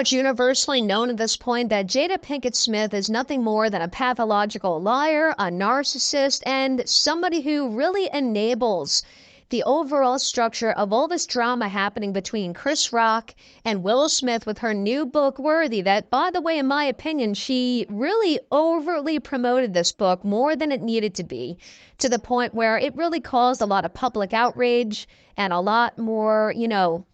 much universally known at this point that Jada Pinkett Smith is nothing more than a pathological liar, a narcissist, and somebody who really enables the overall structure of all this drama happening between Chris Rock and Will Smith with her new book, Worthy, that, by the way, in my opinion, she really overtly promoted this book more than it needed to be, to the point where it really caused a lot of public outrage and a lot more,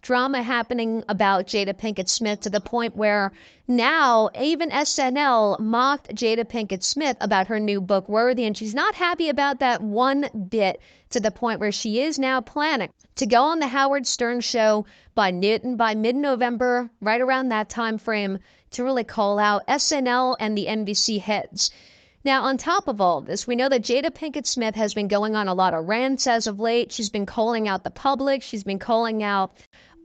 drama happening about Jada Pinkett Smith, to the point where now even SNL mocked Jada Pinkett Smith about her new book, Worthy, and she's not happy about that one bit, to the point where she is now planning to go on the Howard Stern show by mid-November, right around that time frame, to really call out SNL and the NBC heads. Now, on top of all this, we know that Jada Pinkett Smith has been going on a lot of rants as of late. She's been calling out the public. She's been calling out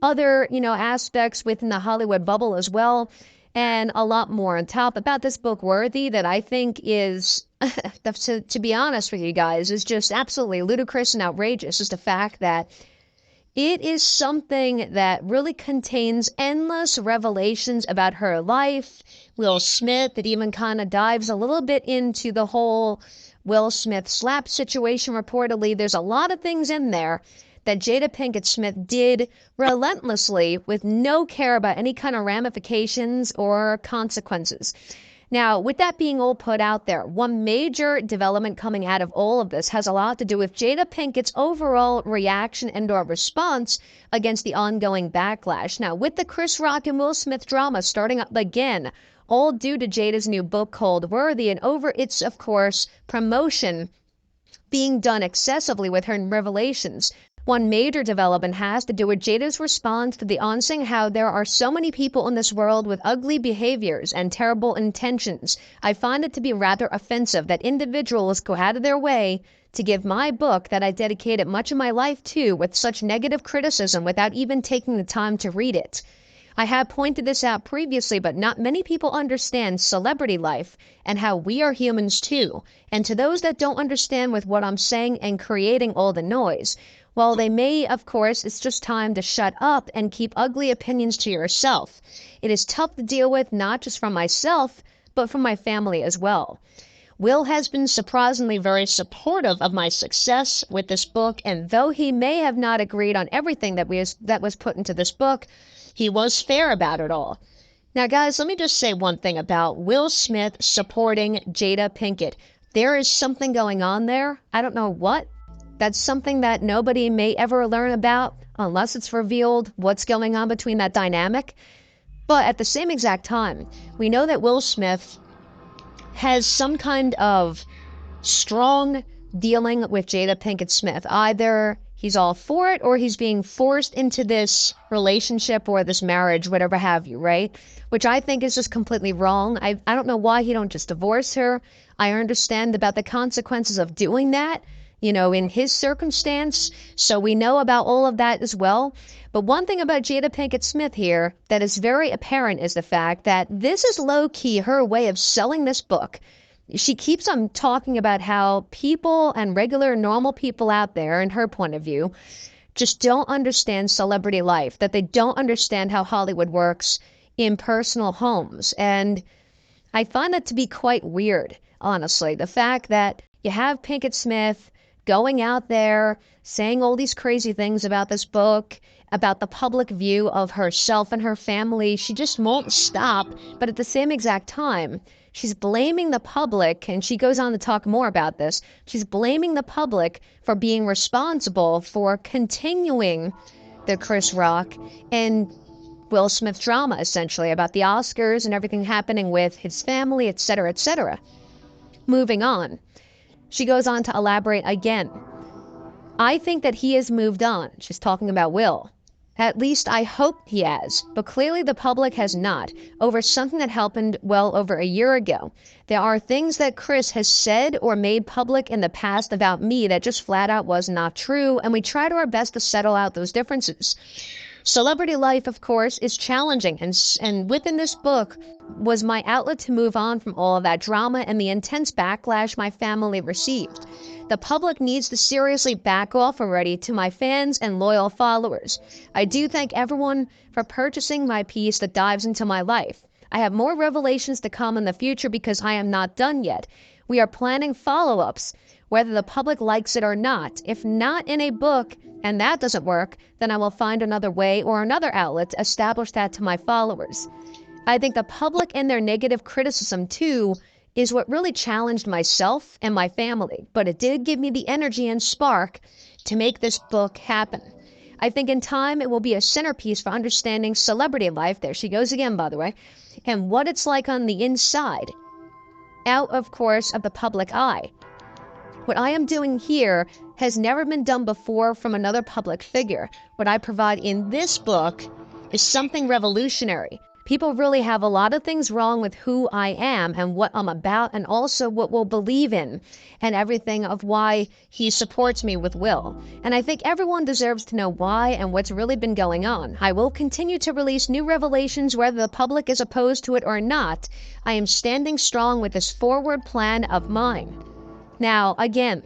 other, aspects within the Hollywood bubble as well, and a lot more on top about this book, Worthy, that I think is, to be honest with you guys, is just absolutely ludicrous and outrageous. Just the fact that it is something that really contains endless revelations about her life, Will Smith. It even kind of dives a little bit into the whole Will Smith slap situation, reportedly. There's a lot of things in there that Jada Pinkett Smith did relentlessly with no care about any kind of ramifications or consequences. Now, with that being all put out there, one major development coming out of all of this has a lot to do with Jada Pinkett's overall reaction and or response against the ongoing backlash. Now, with the Chris Rock and Will Smith drama starting up again, all due to Jada's new book called Worthy, and over its, of course, promotion being done excessively with her revelations. One major development has to do with Jada's response to the on-saying how there are so many people in this world with ugly behaviors and terrible intentions. I find it to be rather offensive that individuals go out of their way to give my book that I dedicated much of my life to with such negative criticism without even taking the time to read it. I have pointed this out previously, but not many people understand celebrity life and how we are humans too. And to those that don't understand with what I'm saying and creating all the noise, while they may, of course, it's just time to shut up and keep ugly opinions to yourself. It is tough to deal with, not just from myself, but from my family as well. Will has been surprisingly very supportive of my success with this book, and though he may have not agreed on everything that was put into this book, he was fair about it all. Now, guys, let me just say one thing about Will Smith supporting Jada Pinkett. There is something going on there. I don't know what. That's something that nobody may ever learn about unless it's revealed what's going on between that dynamic. But at the same exact time, we know that Will Smith has some kind of strong dealing with Jada Pinkett Smith. Either he's all for it or he's being forced into this relationship or this marriage, whatever have you, right? Which I think is just completely wrong. I don't know why he don't just divorce her. I understand about the consequences of doing that, in his circumstance. So we know about all of that as well. But one thing about Jada Pinkett Smith here that is very apparent is the fact that this is low-key her way of selling this book. She keeps on talking about how people and regular normal people out there, in her point of view, just don't understand celebrity life, that they don't understand how Hollywood works in personal homes. And I find that to be quite weird, honestly. The fact that you have Pinkett Smith going out there saying all these crazy things about this book, about the public view of herself and her family. She just won't stop. But at the same exact time, she's blaming the public, and she goes on to talk more about this. She's blaming the public for being responsible for continuing the Chris Rock and Will Smith drama, essentially, about the Oscars and everything happening with his family, etc., etc. Moving on. She goes on to elaborate again. I think that he has moved on. She's talking about Will. At least I hope he has, but clearly the public has not, over something that happened well over a year ago. There are things that Chris has said or made public in the past about me that just flat out was not true, and we tried our best to settle out those differences. Celebrity life, of course, is challenging, and within this book was my outlet to move on from all of that drama and the intense backlash my family received. The public needs to seriously back off already to my fans and loyal followers. I do thank everyone for purchasing my piece that dives into my life. I have more revelations to come in the future because I am not done yet. We are planning follow-ups, whether the public likes it or not. If not in a book, and that doesn't work, then I will find another way or another outlet to establish that to my followers. I think the public and their negative criticism, too, is what really challenged myself and my family, but it did give me the energy and spark to make this book happen. I think in time it will be a centerpiece for understanding celebrity life, there she goes again, by the way, and what it's like on the inside, out, of course, of the public eye. What I am doing here has never been done before from another public figure. What I provide in this book is something revolutionary. People really have a lot of things wrong with who I am and what I'm about, and also what we'll believe in, and everything of why he supports me with Will. And I think everyone deserves to know why and what's really been going on. I will continue to release new revelations whether the public is opposed to it or not. I am standing strong with this forward plan of mine. Now, again,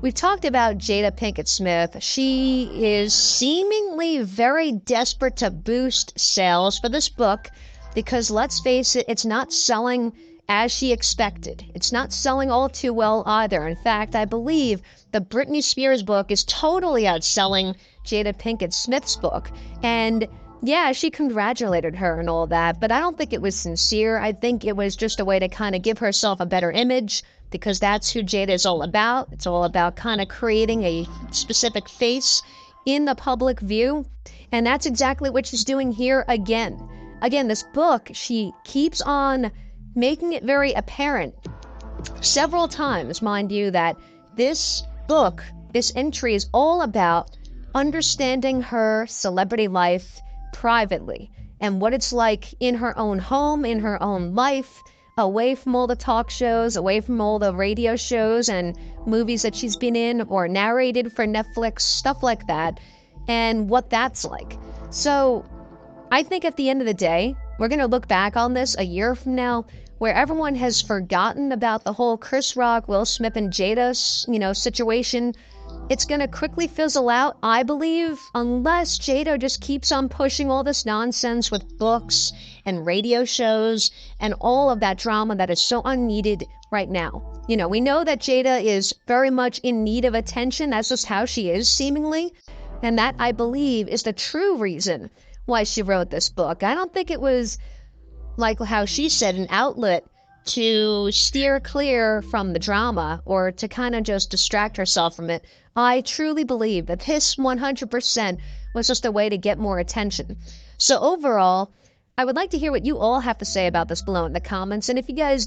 we've talked about Jada Pinkett Smith. She is seemingly very desperate to boost sales for this book because, let's face it, it's not selling as she expected. It's not selling all too well either. In fact, I believe the Britney Spears book is totally outselling Jada Pinkett Smith's book. And yeah, she congratulated her and all that, but I don't think it was sincere. I think it was just a way to kind of give herself a better image, because that's who Jada is all about. It's all about kind of creating a specific face in the public view. And that's exactly what she's doing here again. Again, this book, she keeps on making it very apparent several times, mind you, that this book, this entry is all about understanding her celebrity life privately and what it's like in her own home, in her own life, away from all the talk shows, away from all the radio shows and movies that she's been in or narrated for Netflix, stuff like that, and what that's like. So I think at the end of the day, we're going to look back on this a year from now where everyone has forgotten about the whole Chris Rock, Will Smith, and Jada, situation. It's going to quickly fizzle out, I believe, unless Jada just keeps on pushing all this nonsense with books and radio shows and all of that drama that is so unneeded right now. We know that Jada is very much in need of attention. That's just how she is, seemingly. And that, I believe, is the true reason why she wrote this book. I don't think it was, like how she said, an outlet to steer clear from the drama or to kind of just distract herself from it. I truly believe that this 100% was just a way to get more attention. So overall, I would like to hear what you all have to say about this below in the comments. And if you guys